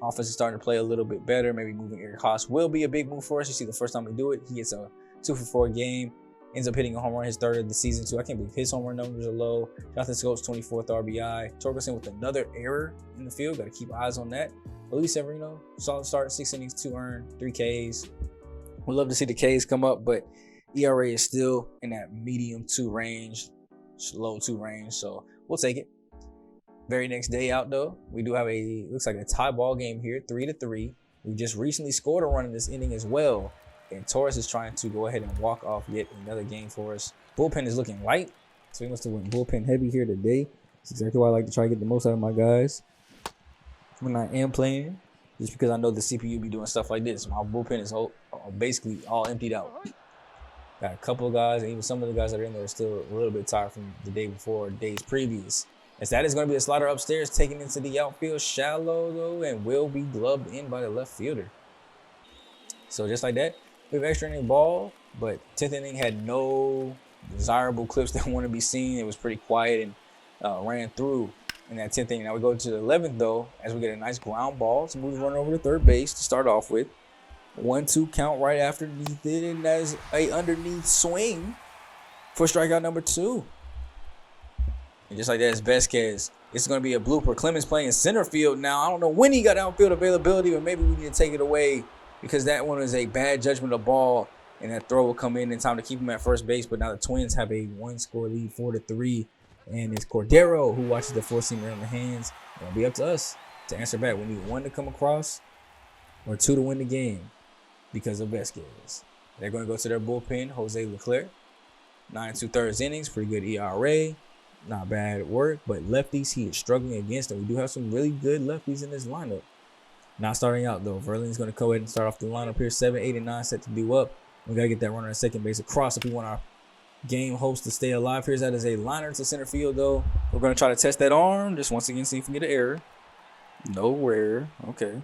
offense is starting to play a little bit better. Maybe moving Eric Haas will be a big move for us. You see the first time we do it, he gets a 2 for 4 game. Ends up hitting a home run, his 3rd of the season too. I can't believe his home run numbers are low. Jonathan Scope's 24th RBI. Torkelson with another error in the field. Got to keep eyes on that. Luis Severino, solid start, 6 innings, 2 earned, 3 Ks. We'd love to see the Ks come up, but ERA is still in that medium 2 range, low 2 range. So we'll take it. Very next day out though, we do have looks like a tie ball game here, 3-3. We just recently scored a run in this inning as well. And Torres is trying to go ahead and walk off yet another game for us. Bullpen is looking light, so we must have went bullpen heavy here today. That's exactly why I like to try to get the most out of my guys when I am playing, just because I know the CPU be doing stuff like this. My bullpen is basically all emptied out. Got a couple of guys, and even some of the guys that are in there are still a little bit tired from the day before, days previous. As that is going to be a slider upstairs, taken into the outfield, shallow though, and will be gloved in by the left fielder. So just like that, we have extra inning ball, but 10th inning had no desirable clips that want to be seen. It was pretty quiet and ran through in that 10th inning. Now we go to the 11th though, as we get a nice ground ball. Smooth run over to third base to start off with. 1-2 count right underneath it, and that is a underneath swing for strikeout number 2. And just like that, it's Vasquez. It's going to be a blooper. Clemens playing center field now. I don't know when he got outfield availability, but maybe we need to take it away because that one is a bad judgment of ball, and that throw will come in time to keep him at first base. But now the Twins have a 1-score lead, 4-3, and it's Cordero who watches the 4-seamer in the hands. It'll be up to us to answer back. We need 1 to come across or 2 to win the game because of Vasquez. They're going to go to their bullpen, Jose Leclerc. 9 2/3 innings, pretty good ERA. Not bad work, but lefties he is struggling against, and we do have some really good lefties in this lineup. Not starting out though. Verlin's going to go ahead and start off the lineup here. 7, 8, and 9 set to do up. We got to get that runner at second base across if we want our game host to stay alive. Here's that as a liner to center field though. We're going to try to test that arm. Just once again, see if we can get an error. No error. Okay.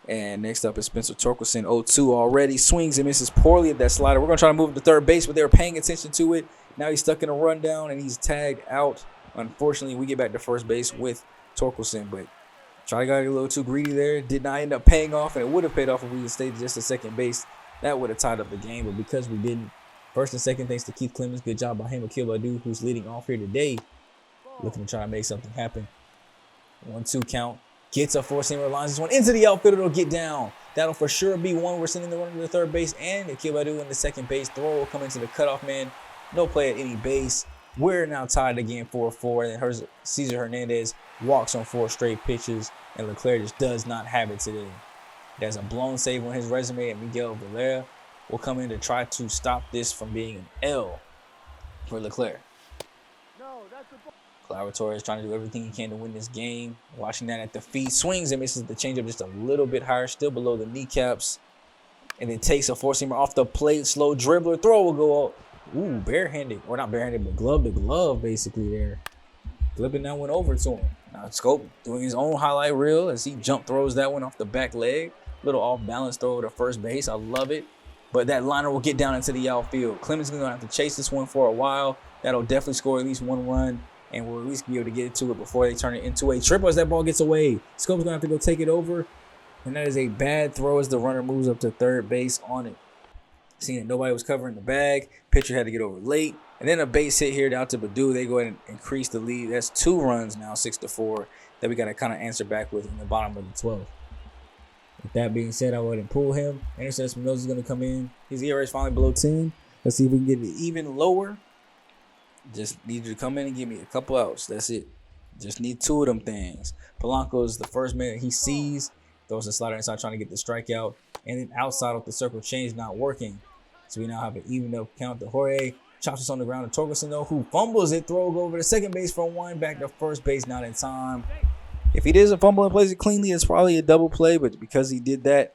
And next up is Spencer Torkelson, 0-2 already. Swings and misses poorly at that slider. We're going to try to move him to third base, but they were paying attention to it. Now he's stuck in a rundown, and he's tagged out. Unfortunately, we get back to first base with Torkelson, but try to get a little too greedy there. Did not end up paying off, and it would have paid off if we had stayed just at second base. That would have tied up the game, but because we didn't, first and second, thanks to Keith Clemens. Good job by him, Akil Badu, who's leading off here today. Looking to try to make something happen. 1-2 count. Gets a 4-seamer, lines this one into the outfield. It'll get down. That'll for sure be one. We're sending the runner to the third base, and Akil Badu in the second base. Throw will come into the cutoff man. No play at any base. We're now tied again 4-4, and then Cesar Hernandez walks on 4 straight pitches, and Leclerc just does not have it today. There's a blown save on his resume, and Miguel Valera will come in to try to stop this from being an L for Leclerc. Clara Torres trying to do everything he can to win this game. Watching that at the feet. Swings and misses the changeup just a little bit higher, still below the kneecaps. And then takes a 4-seamer off the plate. Slow dribbler. Throw will go up. Ooh, barehanded. Or not barehanded, but glove to glove basically there. Flipping that one over to him. Now Scope doing his own highlight reel as he jump throws that one off the back leg. Little off balance throw to first base. I love it. But that liner will get down into the outfield. Clemens is going to have to chase this one for a while. That'll definitely score at least 1 run. And we'll at least be able to get to it before they turn it into a triple as that ball gets away. Scope's going to have to go take it over. And that is a bad throw as the runner moves up to third base on it. Seeing that nobody was covering the bag. Pitcher had to get over late. And then a base hit here down to Badu. They go ahead and increase the lead. That's 2 runs now, 6-4, that we got to kind of answer back with in the bottom of the 12th. With that being said, I went and pull him. Anderson Espinosa is going to come in. His ERA is finally below 10. Let's see if we can get it even lower. Just need you to come in and give me a couple outs. That's it. Just need 2 of them things. Polanco is the first man that he sees. Throws a slider inside trying to get the strikeout. And then outside of the circle change not working. So we now have an even up count to Jorge. Chops us on the ground to Torkelson, though, who fumbles it. Throw go over to second base for 1. Back to first base, not in time. If he doesn't fumble and plays it cleanly, it's probably a double play. But because he did that,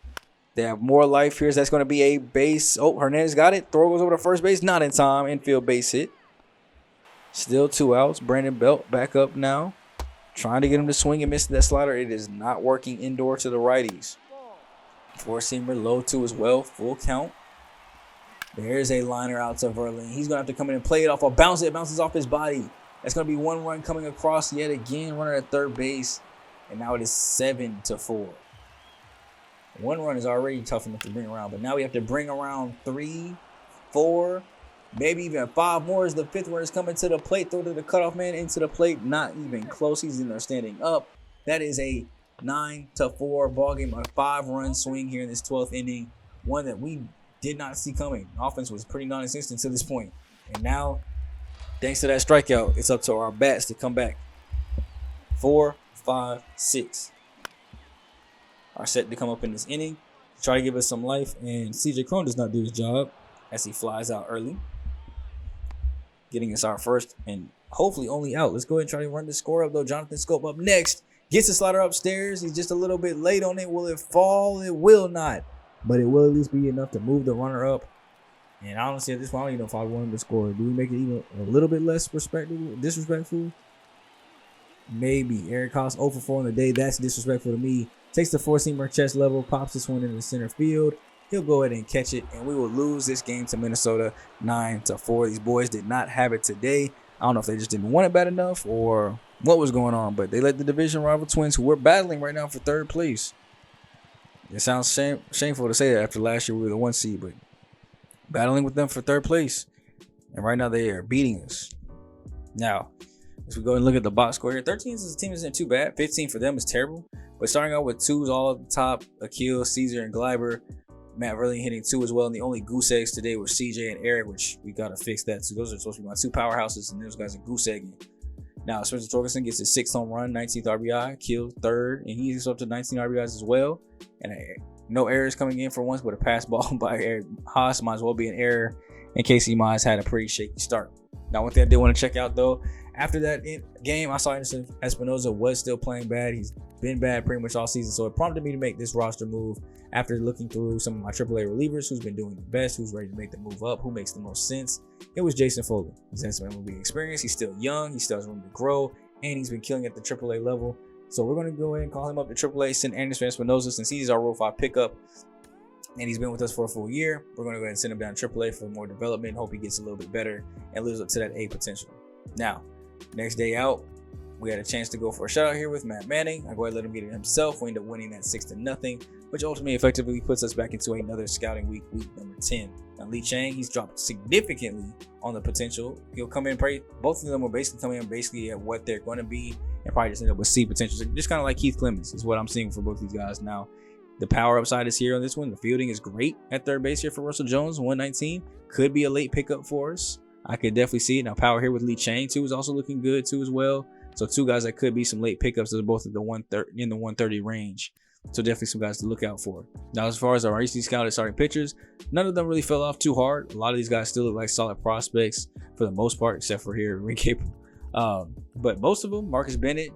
They have more life here. That's going to be a base. Oh, Hernandez got it. Throw goes over to first base. Not in time. Infield base hit. Still 2 outs. Brandon Belt back up now. Trying to get him to swing and miss that slider. It is not working indoor to the righties. Four-seamer low 2 as well. Full count. There's a liner out to Verlaine. He's going to have to come in and play it off. Or bounce it. It bounces off his body. That's going to be 1 run coming across yet again. Runner at third base. And now it is 7-4. 1 run is already tough enough to bring around. But now we have to bring around 3, 4, maybe even 5 more as the 5th runner is coming to the plate. Throw to the cutoff man into the plate. Not even close. He's in there standing up. That is a 9-4 ball game. A 5-run swing here in this 12th inning. One that we did not see coming. Offense was pretty non-existent to this point. And now, thanks to that strikeout, it's up to our bats to come back. 4, 5, 6 are set to come up in this inning. Try to give us some life. And CJ Cron does not do his job as he flies out early. Getting us our first and hopefully only out. Let's go ahead and try to run the score up, though. Jonathan Scope up next. Gets the slider upstairs. He's just a little bit late on it. Will it fall? It will not. But it will at least be enough to move the runner up. And honestly, at this point, I don't even know if I want him to score. Do we make it even a little bit less disrespectful? Maybe. Eric Haas 0 for 4 on the day. That's disrespectful to me. Takes the four-seamer chest level, pops this one into the center field. He'll go ahead and catch it, and we will lose this game to Minnesota 9-4. These boys did not have it today. I don't know if they just didn't want it bad enough or what was going on, but they let the division rival Twins, who we're battling right now for 3rd place. It sounds shameful to say that after last year we were the 1 seed, but battling with them for 3rd place. And right now they are beating us. Now, as we go and look at the box score here, 13 as a team isn't too bad. 15 for them is terrible. But starting out with 2s all at the top, Akil, Caesar, and Gleiber. Matt Verlaine hitting 2 as well. And the only goose eggs today were CJ and Eric, which we got to fix that. So those are supposed to be my 2 powerhouses, and those guys are goose egging. Now, Spencer Torkelson gets his 6th home run, 19th RBI, Akil 3rd, and he's up to 19 RBIs as well. And no errors coming in for once, but a pass ball by Eric Haas might as well be an error. And Casey Mize had a pretty shaky start. Now, one thing I did want to check out, though, after that game, I saw Anderson Espinoza was still playing bad. He's been bad pretty much all season, so it prompted me to make this roster move after looking through some of my AAA relievers, who's been doing the best, who's ready to make the move up, who makes the most sense. It was Jason Foley. He's had some MLB experience. He's still young. He still has room to grow, and he's been killing at the AAA level. So we're going to go ahead and call him up to AAA, send Anderson Espinoza, since he's our Rule 5 pickup, and he's been with us for a full year. We're going to go ahead and send him down to AAA for more development. Hope he gets a little bit better and lives up to that A potential. Now, next day out, we had a chance to go for a shutout here with Matt Manning. I go ahead and let him get it himself. We end up winning that 6-0, which ultimately effectively puts us back into another scouting week number 10. Now, Lee Chang, he's dropped significantly on the potential. He'll come in, both of them will basically come in basically at what they're going to be and probably just end up with C potential. So just kind of like Keith Clemens is what I'm seeing for both these guys. Now, the power upside is here on this one. The fielding is great at 3rd base here for Russell Jones, 119. Could be a late pickup for us. I could definitely see it. Now, power here with Lee Chang, too, is also looking good, too, as well. So 2 guys that could be some late pickups. They're both at the 130 range. So definitely some guys to look out for. Now, as far as our recently scouted starting pitchers, none of them really fell off too hard. A lot of these guys still look like solid prospects for the most part, except for here, Enrique. But most of them, Marcus Bennett,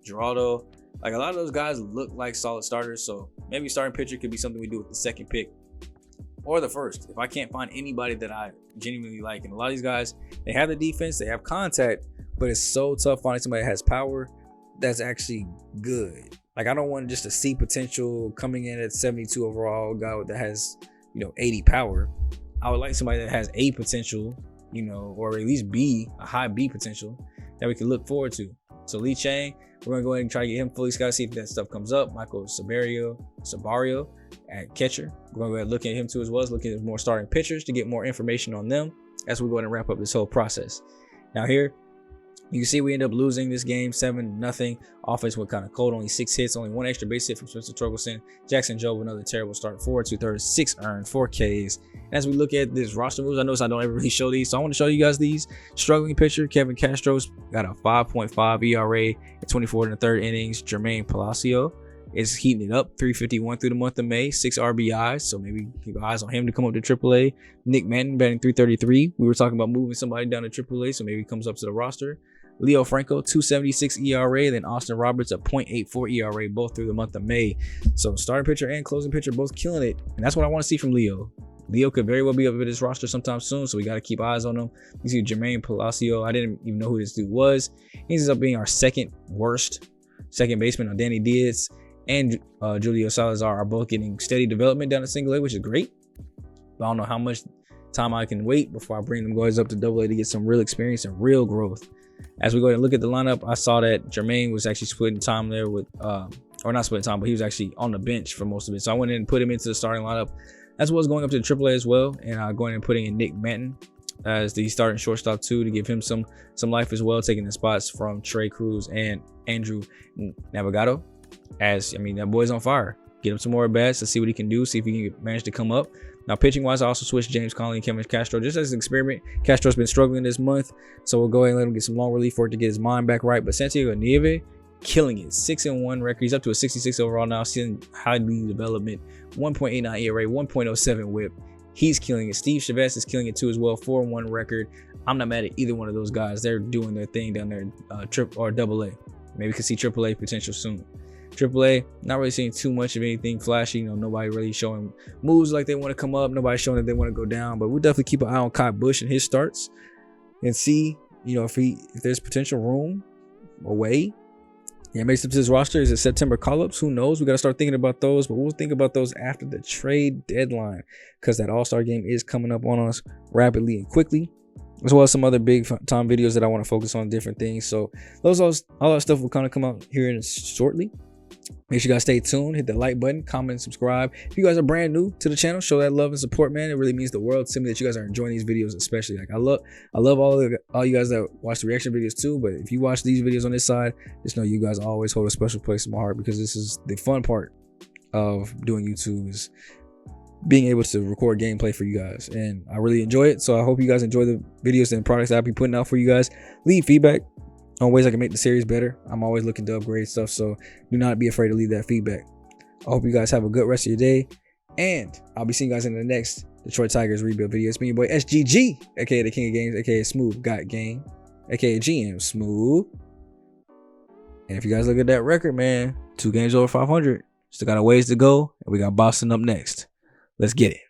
Geraldo, like a lot of those guys look like solid starters. So maybe starting pitcher could be something we do with the 2nd pick or the 1st. If I can't find anybody that I genuinely like. And a lot of these guys, they have the defense, they have contact, but it's so tough finding somebody that has power that's actually good. Like, I don't want just a C potential coming in at 72 overall guy that has, 80 power. I would like somebody that has A potential, or at least B, a high B potential that we can look forward to. So Lee Chang, we're going to go ahead and try to get him fully scouted, see if that stuff comes up. Michael Sabario at catcher. We're going to go ahead and look at him too as well as looking at more starting pitchers to get more information on them as we go ahead and wrap up this whole process. Now here, you can see we end up losing this game 7-0. Offense went kind of cold, only 6 hits, only 1 extra base hit from Spencer Torkelson. Jackson Jobe, another terrible start, 4 2/3, 6 earned, 4 Ks. And as we look at this roster moves, I notice I don't ever really show these, so I want to show you guys these. Struggling pitcher, Kevin Castro's got a 5.5 ERA at 24 1/3 innings. Jermaine Palacio is heating it up, 351 through the month of May, 6 RBIs, so maybe keep eyes on him to come up to AAA. Nick Manning batting 333. We were talking about moving somebody down to AAA, so maybe he comes up to the roster. Leo Franco, 2.76 ERA. Then Austin Roberts, a 0.84 ERA, both through the month of May. So starting pitcher and closing pitcher both killing it. And that's what I want to see from Leo. Leo could very well be up with this roster sometime soon, so we got to keep eyes on him. You see Jermaine Palacio. I didn't even know who this dude was. He ends up being our second worst second baseman on Danny Diaz and Julio Salazar are both getting steady development down to single A, which is great. But I don't know how much time I can wait before I bring them guys up to double A to get some real experience and real growth. As we go ahead and look at the lineup, I saw that Jermaine was actually splitting time there with, or not splitting time, but he was actually on the bench for most of it. So I went in and put him into the starting lineup, as well as going up to the AAA as well, and going and putting in Nick Manton as the starting shortstop too, to give him some life as well, taking the spots from Trey Cruz and Andrew Navigato. As I mean, that boy's on fire. Get him some more bats to see what he can do, see if he can manage to come up. Now, pitching wise, I also switched James Conley and Kevin Castro just as an experiment. Castro's been struggling this month, so we'll go ahead and let him get some long relief for it to get his mind back right. But Santiago Nieve, killing it, 6-1 record. He's up to a 66 overall now, seeing highly development, 1.89 ERA, 1.07 WHIP. He's killing it. Steve Chavez is killing it too as well, 4-1 record. I'm not mad at either one of those guys. They're doing their thing down there, double A. Maybe we could see AAA potential soon. AAA, not really seeing too much of anything flashy. You know, nobody really showing moves like they want to come up. Nobody showing that they want to go down. But we'll definitely keep an eye on Kyle Busch and his starts and see, you know, if there's potential room or way. Yeah, makes up to his roster. Is it September call-ups? Who knows? We got to start thinking about those, but we'll think about those after the trade deadline, because that All-Star game is coming up on us rapidly and quickly, as well as some other big time videos that I want to focus on different things. So all that stuff will kind of come out here shortly. Make sure you guys stay tuned, hit the like button, comment, and subscribe. If you guys are brand new to the channel, show that love and support, man. It really means the world to me that you guys are enjoying these videos, especially. Like I love all you guys that watch the reaction videos too. But if you watch these videos on this side, just know you guys always hold a special place in my heart, because this is the fun part of doing YouTube, is being able to record gameplay for you guys, and I really enjoy it. So I hope you guys enjoy the videos and products that I'll be putting out for you guys. Leave feedback on ways I can make the series better. I'm always looking to upgrade stuff, so do not be afraid to leave that feedback. I hope you guys have a good rest of your day, and I'll be seeing you guys in the next Detroit Tigers rebuild video. It's been your boy SGG, aka the King of Games, aka SmooveGotGame, aka GM Smooth. And if you guys look at that record, man, 2 games over 500. Still got a ways to go, and we got Boston up next. Let's get it.